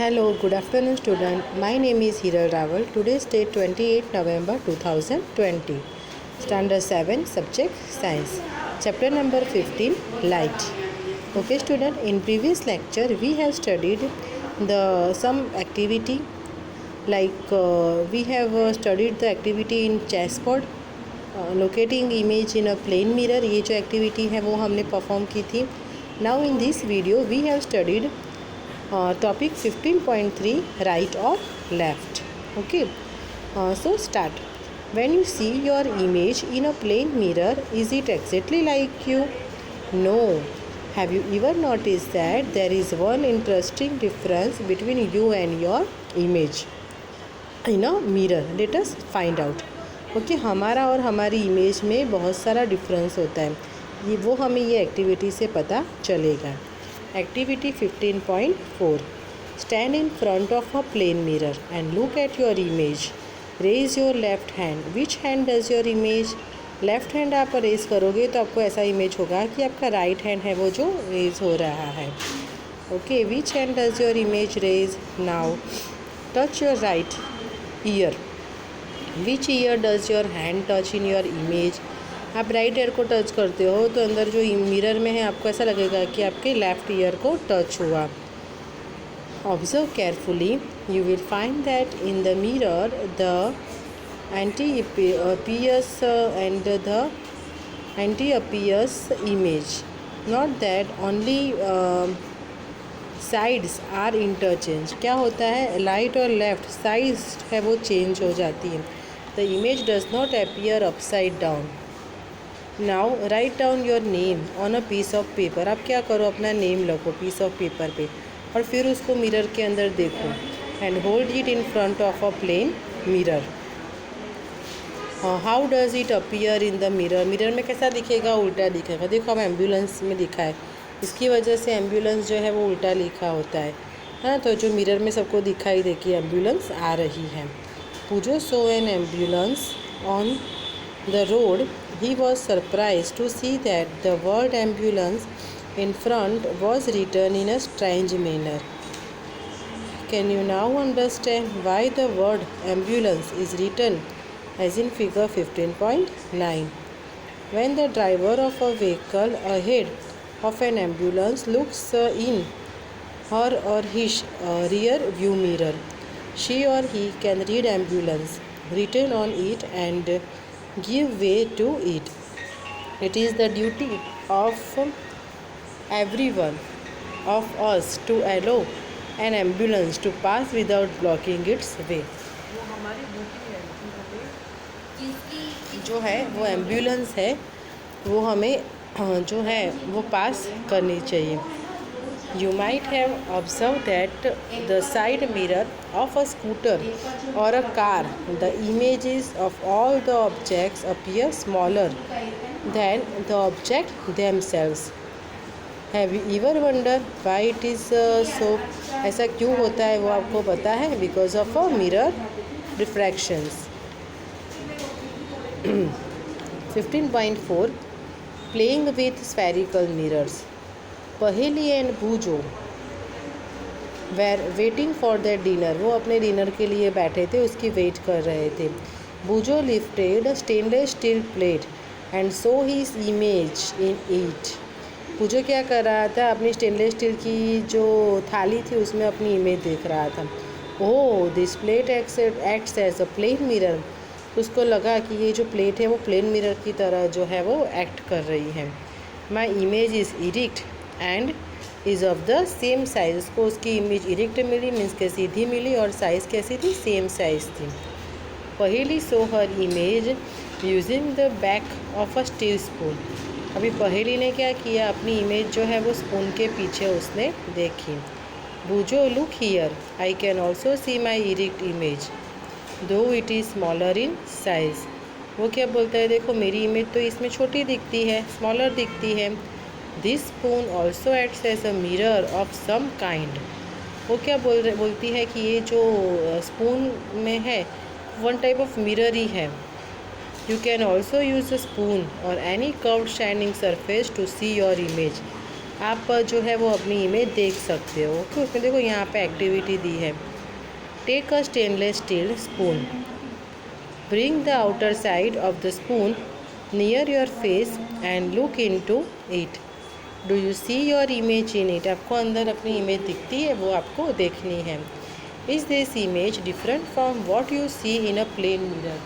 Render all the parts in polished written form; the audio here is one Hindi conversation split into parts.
Hello, good afternoon student. My name is Hiral Raval. Today's date 28 November 2020. Standard 7 subject science. Chapter number 15 light. Okay student, in previous lecture we have studied the some activity like we have studied the activity in chessboard, locating image in a plane mirror. ये जो activity है वो हमने perform की थी. Now in this video we have studied topic 15.3 right or left. Okay, so start. When you see your image in a plane mirror, is it exactly like you? No. Have you ever noticed that there is one interesting difference between you and your image in a mirror? Let us find out. Okay हमारा और हमारी इमेज में बहुत सारा डिफरेंस होता है, ये वो हमें ये एक्टिविटी से पता चलेगा. Activity 15.4. Stand in front of a plane mirror and look at your image. Raise your left hand. Which hand does your image? Left hand आप रेज़ करोगे तो आपको ऐसा इमेज होगा कि आपका राइट हैंड है वो जो रेज़ हो रहा है. Okay, which hand does your image raise? Now touch your right ear. Which ear does your hand touch in your image? आप राइट ईयर को टच करते हो तो अंदर जो मिरर में है आपको ऐसा लगेगा कि आपके लेफ़्ट ईयर को टच हुआ. Observe carefully. You will find that in the mirror the anti appears image, not that only sides are interchanged. क्या होता है, राइट और लेफ़्ट साइड्स है वो चेंज हो जाती है. The image does not appear upside down. Now write down your name on a piece of paper. आप क्या करो, अपना नेम लिखो पीस ऑफ पेपर पे और फिर उसको मिरर के अंदर देखो and hold it in front of a plane mirror. How does it appear in the mirror? Mirror में कैसा दिखेगा? उल्टा दिखेगा. देखो, अब एम्बुलेंस में लिखा है, इसकी वजह से एम्बुलेंस जो है वो उल्टा लिखा होता है ना. तो जो मिरर में सबको दिखाई दे कि एम्बुलेंस आ रही है. Boojho so an ambulance on the road. He was surprised to see that the word ambulance in front was written in a strange manner. Can you now understand why the word ambulance is written as in figure 15.9? When the driver of a vehicle ahead of an ambulance looks in her or his rear view mirror, she or he can read ambulance written on it and give way to it. It is the duty of everyone of us to allow an ambulance to pass without blocking its way. वो हमारी ड्यूटी है, जो है वो एम्बुलेंस है वो हमें जो है वो पास करनी चाहिए. You might have observed that the side mirror of a scooter or a car, the images of all the objects appear smaller than the object themselves. Have you ever wondered why it is so? ऐसा क्यों होता है वो आपको पता है? Because of a mirror refractions. 15.4. Playing with spherical mirrors. पहेली and भूजो waiting for that dinner. वो अपने डिनर के लिए बैठे थे, उसकी वेट कर रहे थे. Boojho lifted stainless steel plate and saw his image in it. Boojho क्या कर रहा था, अपनी स्टेनलेस स्टील की जो थाली थी उसमें अपनी इमेज देख रहा था. Oh, this plate acts as a plane mirror. उसको लगा कि ये जो प्लेट है वो प्लेन मिरर की तरह जो है वो एक्ट कर रही है. My image is erect and is of the same size. उसको उसकी इमेज इरेक्ट मिली, मीन्स के सीधी मिली, और साइज़ कैसी थी? सेम साइज़ थी. Paheli saw her image using the back of a steel spoon. अभी पहेली ने क्या किया, अपनी इमेज जो है वो स्पून के पीछे उसने देखी. Boojho look here, I can also see my erect image though it is smaller in size. वो क्या बोलता है, देखो मेरी इमेज तो इसमें छोटी दिखती है, स्मॉलर दिखती है. This spoon also acts as a mirror of some kind. वो क्या बोलती है कि ये जो स्पून में है वन टाइप ऑफ मिरर ही है. You can also use a spoon or any curved shining surface to see your image. आप जो है वो अपनी इमेज देख सकते हो। ओके, उसमें देखो यहाँ पे एक्टिविटी दी है। Take a stainless steel spoon, bring the outer side of the spoon near your face and look into it. Do you see your image in it? आपको अंदर अपनी इमेज दिखती है, वो आपको देखनी है। Is this image different from what you see in a plane mirror?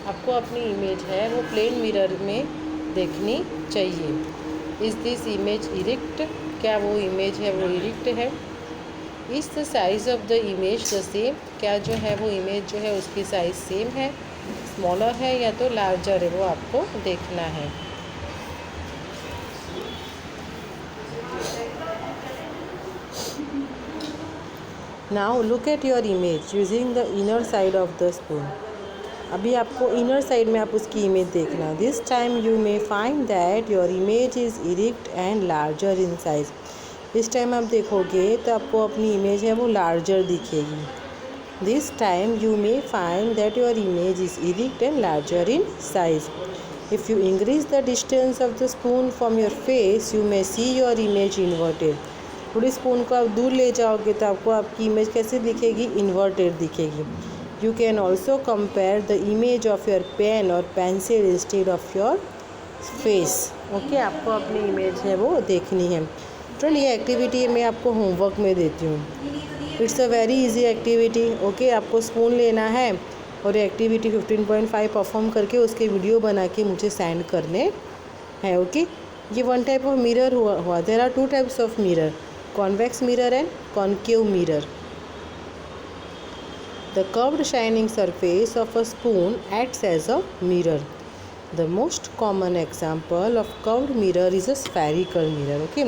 आपको अपनी इमेज है वो प्लेन मिरर में देखनी चाहिए। Is this image erect? क्या वो इमेज है वो इरेक्ट है? Is the size of the image the same? क्या जो है वो इमेज जो है उसकी साइज़ सेम है, स्मॉलर है या तो लार्जर है, वो आपको देखना है। Now look at your image using the inner side of the spoon. अभी आपको इनर साइड में आप उसकी इमेज देखना। This time you may find that your image is erect and larger in size. इस टाइम आप देखोगे तो आपको अपनी इमेज है वो लार्जर दिखेगी। This time you may find that your image is erect and larger in size. If you increase the distance of the spoon from your face you may C your image inverted. थोड़ी स्पून को आप दूर ले जाओगे तो आपको आपकी इमेज कैसे दिखेगी? इन्वर्टेड दिखेगी। You can also compare the image of your pen or pencil instead of your face. Okay, आपको अपनी इमेज है वो देखनी है। फ्रेंड, ये एक्टिविटी मैं आपको होमवर्क में देती हूँ। It's a very easy activity. Okay, आपको स्पून लेना है और एक्टिविटी 15.5 परफॉर्म करके उसके वीडियो बना के मुझे सेंड करने हैं। ओके, ये वन टाइप ऑफ मिरर हुआ। There are two types of mirror, convex mirror and concave mirror. The curved shining surface of a spoon acts as a mirror. The most common example of curved mirror is a spherical mirror. Okay,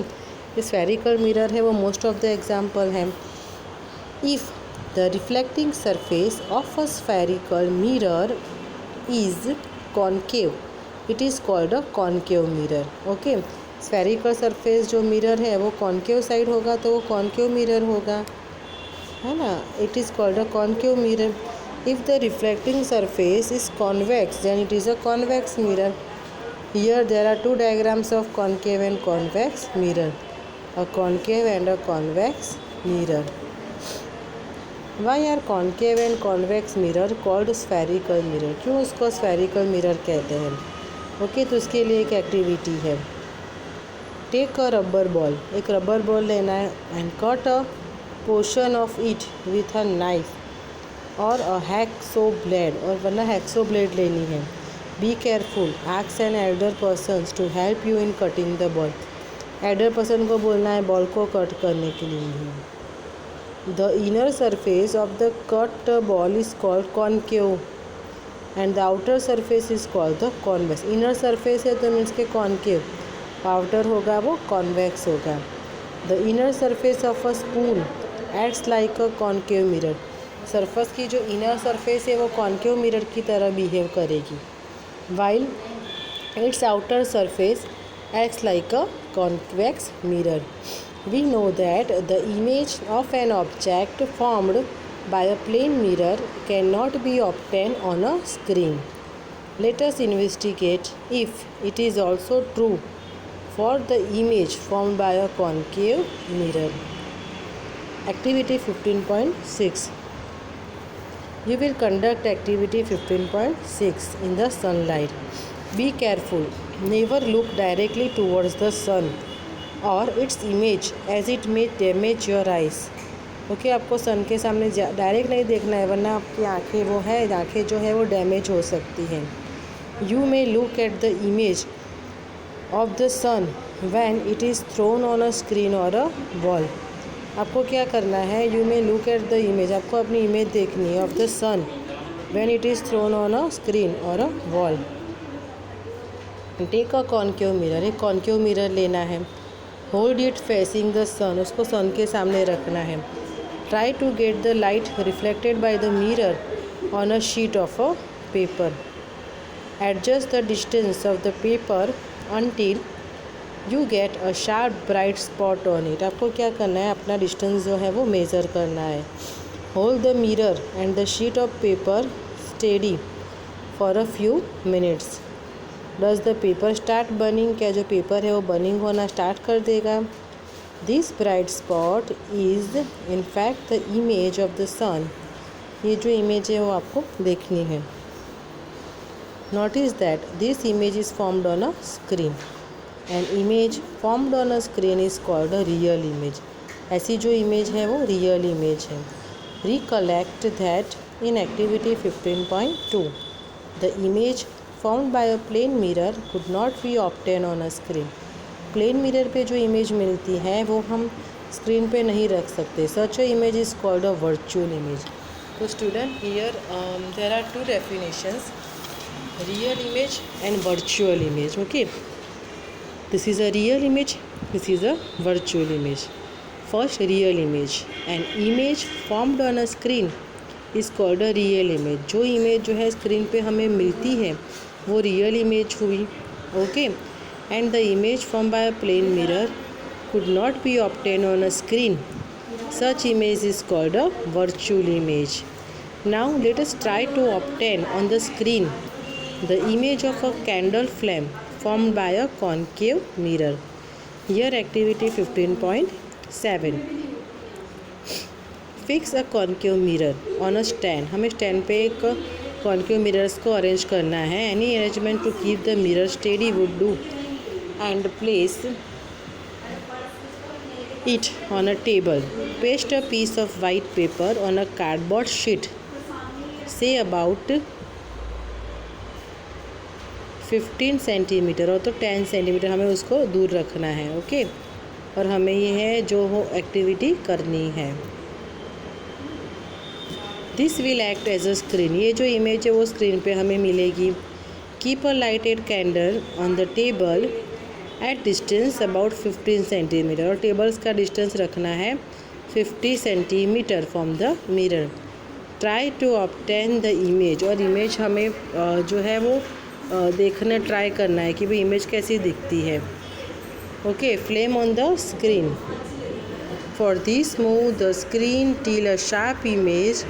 ये spherical mirror है वो most of the example है। If the reflecting surface of a spherical mirror is concave, it is called a concave mirror. Okay, spherical surface जो मिरर है वो कॉन्केव साइड होगा तो वो कॉन्केव मिरर होगा, है ना। It is called a concave mirror. If the reflecting surface is convex then it is a convex mirror. Here there are two diagrams of concave and convex mirror, a concave and a convex mirror. Why are concave and convex mirror called spherical mirror? क्यों उसको स्फेरिकल मिरर कहते हैं? ओके, तो उसके लिए एक एक्टिविटी है। टेक अ रबर बॉल, एक रबर बॉल लेना है and cut a portion of it with a knife और अ हैक्सो ब्लेड, और वरना हैक्सो ब्लेड लेनी है। Be careful, ask an elder persons to help you in cutting the ball. Elder person को बोलना है बॉल को कट करने के लिए। The inner surface of the cut ball is called concave and the outer surface is called the convex. Inner surface है तो मीन्स के कॉन्केव, आउटर होगा वो कॉन्वेक्स होगा। The inner surface of a spoon acts like a concave mirror. Surface की जो इनर सरफेस है वो कॉन्केव मिरर की तरह बिहेव करेगी, while its outer surface acts like a convex mirror. We know that the image of an object formed by a plane mirror can not be obtain on a screen. Let us investigate if it is also true for the image formed by a concave mirror. Activity 15.6. You will conduct activity 15.6 in the sunlight. Be careful. Never look directly towards the sun or its image as it may damage your eyes. Okay, आपको सन के सामने डायरेक्ट नहीं देखना है वरना आपकी आँखें वो है आँखें जो है वो डैमेज हो सकती हैं। You may look at the image of the sun when it is thrown on a screen or a wall. आपको क्या करना है? You may look at the image, आपको अपनी इमेज देखनी है of the sun when it is thrown on a screen or a wall. Take a concave mirror, एक concave mirror लेना है। Hold it facing the sun, उसको sun के सामने रखना है। Try to get the light reflected by the mirror on a sheet of a paper. Adjust the distance of the paper until you get a sharp bright spot on it. आपको क्या करना है? अपना डिस्टेंस जो है वो मेज़र करना है। Hold the mirror and the sheet of paper steady for a few minutes. Does the paper start burning, क्या जो पेपर है वो बर्निंग होना स्टार्ट कर देगा। This bright spot is in fact the image of the sun, ये जो इमेज है वो आपको देखनी है। Notice that this image is formed on a screen, an image formed on a screen is called a real image, ऐसी जो इमेज है वो रियल इमेज है। Recollect that in activity 15.2 the image formed by a plane mirror could not be obtain on a screen, plane mirror पे जो इमेज मिलती है वो हम स्क्रीन पे नहीं रख सकते। Such a image is called a virtual image. तो student here there are two definitions, real image and virtual image. Okay, this is a real image, this is a virtual image. First, real image, an image formed on a screen is called a real image, जो इमेज जो है स्क्रीन पे हमें मिलती है वो रियल इमेज हुई। Okay, and the image formed by a plane mirror could not be obtained on a screen. Such image is called a virtual image. Now let us try to obtain on the screen the image of a candle flame formed by a concave mirror. Here activity 15.7. Fix a concave mirror on a stand. हमें स्टैंड पे एक कॉन्केव मिरर्स को अरेंज करना है। Any arrangement to keep the mirror steady would do. And place it on a table. Paste a piece of white paper on a cardboard sheet, say about 15 centimetre और तो 10 सेंटीमीटर हमें उसको दूर रखना है। ओके, और हमें ये है जो हो एक्टिविटी करनी है। This will act as a screen, ये जो इमेज है वो स्क्रीन पे हमें मिलेगी। Keep a lighted candle on the table at distance about 15 centimetre, और टेबल्स का डिस्टेंस रखना है 50 centimetre from the mirror. Try to obtain the image, और इमेज हमें जो है वो देखना ट्राई करना है कि भाई इमेज कैसी दिखती है। Okay, flame on the screen. For this move the screen till a sharp image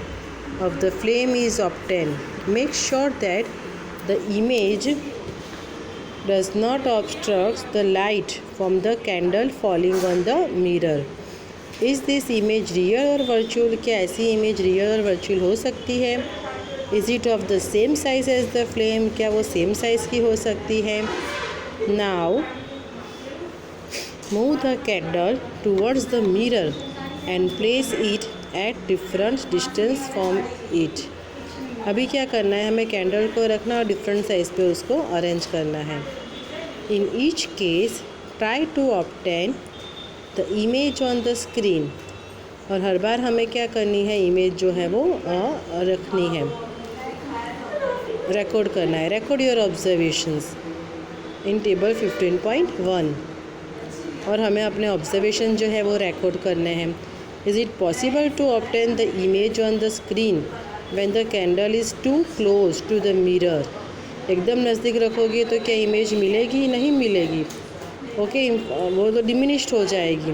of the flame is obtain. Make sure that the image does not obstruct the light from the candle falling on the mirror. Is this image real or virtual? क्या ऐसी इमेज रियल और वर्चुअल हो सकती है? Is it of the same size as the flame? क्या वो सेम साइज़ की हो सकती है? Now move the candle towards the mirror and place it at different distance from it. अभी क्या करना है, हमें कैंडल को रखना और डिफरेंट साइज़ पे उसको अरेंज करना है। In each case try to obtain the image on the screen, और हर बार हमें क्या करनी है, इमेज जो है वो रखनी है, रिकॉर्ड करना है। Record your observations in table 15.1, और हमें अपने ऑब्जर्वेशन जो है वो रिकॉर्ड करने हैं। Is it possible to obtain the image on the screen when the candle is too close to the mirror, एकदम नज़दीक रखोगे तो क्या इमेज मिलेगी? नहीं मिलेगी। ओके, वो तो डिमिनिश्ड हो जाएगी।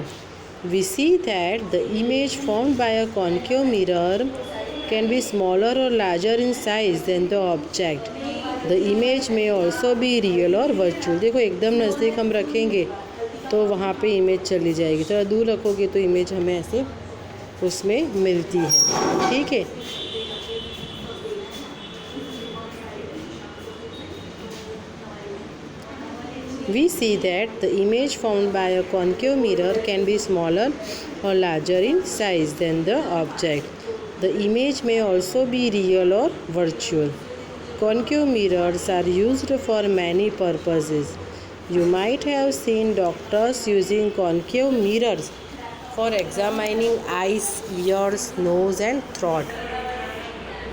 We see that the image formed by a concave mirror can be smaller or larger in size than the object. The image may also be real or virtual. देखो, एकदम नज़दीक हम रखेंगे तो वहाँ पे इमेज चली जाएगी, थोड़ा दूर रखोगे तो इमेज हमें ऐसे उसमें मिलती है। ठीक है, we see that the image formed by a concave mirror can be smaller or larger in size than the object. The image may also be real or virtual. Concave mirrors are used for many purposes. You might have seen doctors using concave mirrors for examining eyes, ears, nose and throat.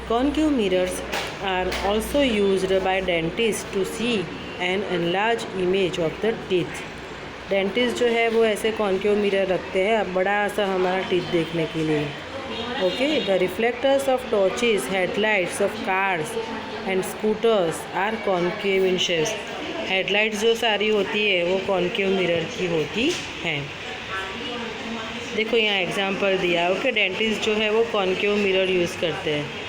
Concave mirrors are also used by dentists to see an enlarged image of the teeth. Dentist जो है वो ऐसे कॉन्केव मिरर रखते हैं अब बड़ा सा हमारा टीथ देखने के लिए। Okay, the reflectors of torches, headlights of cars and scooters are concave in shapes. Headlights जो सारी होती है वो कॉन्केव मिरर की होती हैं। देखो यहाँ एग्जांपल दिया। ओके, डेंटिस्ट जो है वो कॉन्केव मिरर यूज़ करते हैं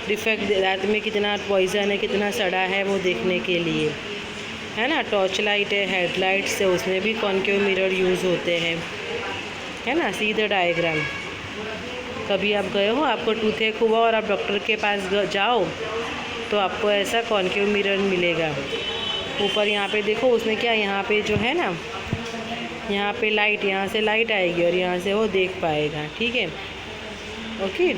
डिफेक्ट दांत में कितना पॉइजन है, कितना सड़ा है वो देखने के लिए। है ना। टॉर्च लाइट है, हेडलाइट्स है, उसमें भी कॉन्केव मिरर यूज़ होते हैं, है ना। See the diagram. कभी आप गए हो, आपको टूथेक हुआ और आप डॉक्टर के पास जाओ तो आपको ऐसा कॉन्केव मिरर मिलेगा। ऊपर यहाँ पे देखो, उसमें क्या, यहाँ पे जो है ना, यहाँ पे लाइट, यहाँ से लाइट आएगी और यहाँ से वो देख पाएगा, ठीक है। Okay.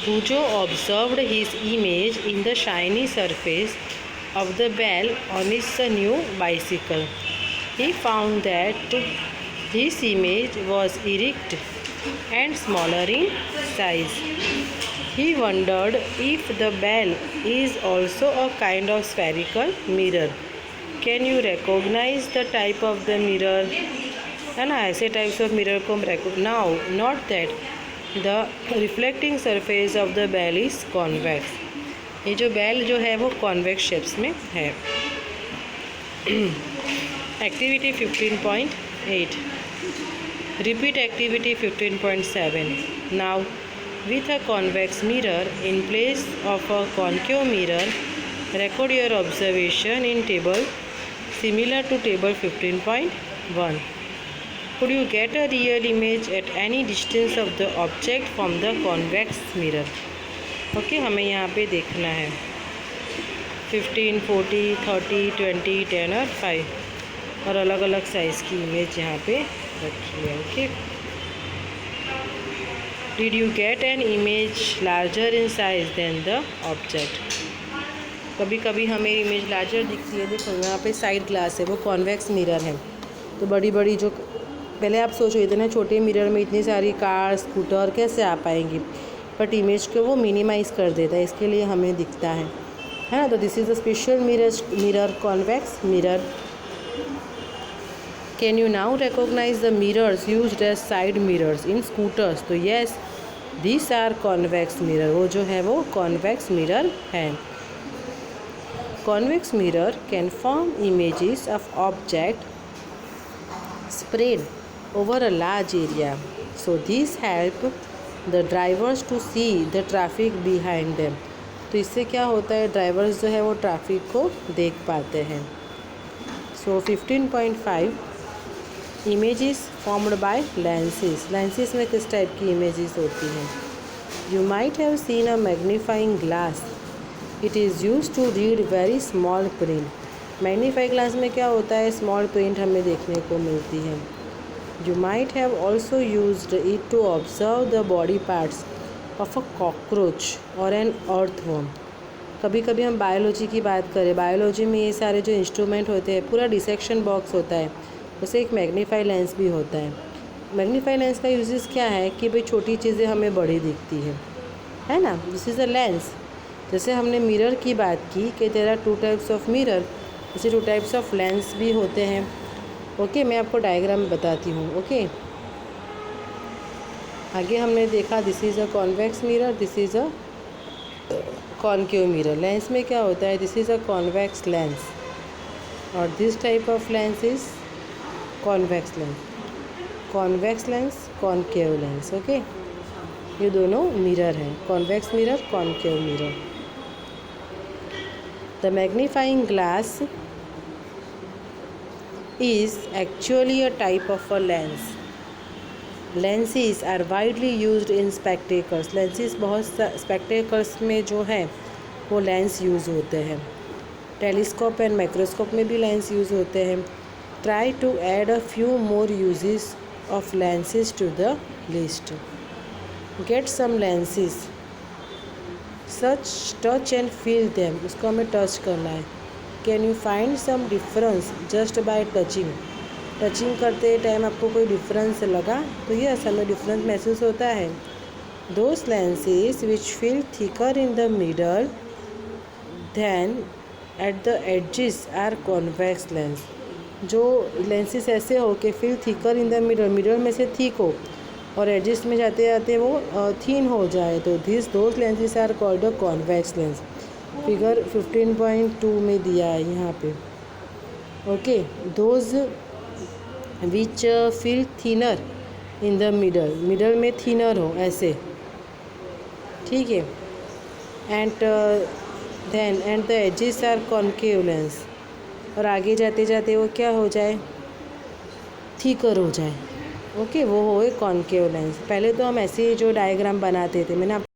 Pujo observed his image in the shiny surface of the bell on his new bicycle. He found that his image was erect and smaller in size. He wondered if the bell is also a kind of spherical mirror. Can you recognize the type of the mirror? है ना, ऐसे टाइप्स ऑफ मिरर को हम now note that the reflecting surface of the bell is convex. ये जो बेल जो है वो कॉन्वेक्स शेप्स में है। Activity 15.8, repeat activity 15.7। Now with a convex mirror in place of a concave mirror, record your observation in table similar to table 15.1. Could you get a real image at any distance of the object from the convex mirror? Okay, हमें यहाँ पे देखना है 15, 40, 30, 20, 10 और 5 और अलग अलग साइज़ की इमेज यहाँ पे रखी है। Okay, Did you get an image larger in size than the object? कभी कभी हमें इमेज लार्जर दिखती है। देखो यहाँ पे साइड ग्लास है, वो कॉन्वेक्स मिरर है, तो बड़ी बड़ी जो, पहले आप सोचो इतने छोटे मिरर में इतनी सारी कार स्कूटर कैसे आ पाएंगी, बट इमेज को वो मिनिमाइज़ कर देता है, इसके लिए हमें दिखता है ना। तो this is a special mirror convex mirror. Can you now recognise the mirrors used as side mirrors in scooters? तो yes, this are convex mirror. वो जो है वो कॉन्वेक्स मिरर है। Convex mirror can form images of object spread over a large area. So these help the drivers to see the traffic behind them. तो इससे क्या होता है, ड्राइवर्स जो है वो ट्रैफिक को देख पाते हैं। So 15.5, images formed by lenses. Lenses में किस टाइप की इमेजेस होती हैं? You might have seen a magnifying glass, it is used to read very small print. Magnify glass में क्या होता है, स्मॉल प्रिंट हमें देखने को मिलती है। You might have also used it to observe the body parts of a cockroach और एन अर्थवर्म। कभी कभी हम बायोलॉजी की बात करें, बायोलॉजी में ये सारे जो इंस्ट्रूमेंट होते हैं, पूरा डिसेक्शन बॉक्स होता है, उसे एक मैग्नीफाई लेंस भी होता है। मैग्नीफाई लेंस का यूजेस क्या है कि भाई छोटी चीज़ें हमें बड़ी दिखती है ना। This is a lens. जैसे हमने मिरर की बात की कि there are 2 types of mirror, जैसे 2 टाइप्स ऑफ लेंस भी होते हैं। ओके, मैं आपको डायग्राम बताती हूँ। ओके, आगे हमने देखा this is a convex mirror, this is a concave mirror. Lens में क्या होता है, this is a convex lens और this type of lens is convex lens. Convex lens, concave lens. Okay, ये दोनों मिरर हैं, convex mirror, concave mirror. The magnifying glass is actually a type of a lens. Lenses are widely used in spectacles. Lenses बहुत spectacles में जो है वो लेंस यूज़ होते हैं। टेलीस्कोप एंड माइक्रोस्कोप में भी लेंस यूज़ होते हैं। Try to add a few more uses of lenses to the list. Get some lenses. Such touch and feel them. उसको हमें टच करना है। Can you find some difference just by touching? Touching करते टाइम आपको कोई डिफरेंस लगा तो यस, हमें डिफरेंस महसूस होता है। Those lenses which feel thicker in the middle than at the edges are convex lens. जो लेंसेज ऐसे हो कि feel thicker in the middle, middle में से थिक हो और एडजेस में जाते जाते वो थिन हो जाए, तो those lenses are called a convex lens. Figure 15.2 में दिया है यहाँ पे। Okay, those which feel thinner in the middle, middle में थिनर हो ऐसे, ठीक है। And then and the edges are concave lens, और आगे जाते जाते वो क्या हो जाए, थिकर हो जाए। ओके, वो हो कॉन्केव लेंस। पहले तो हम ऐसे जो डायग्राम बनाते थे, मैंने आपको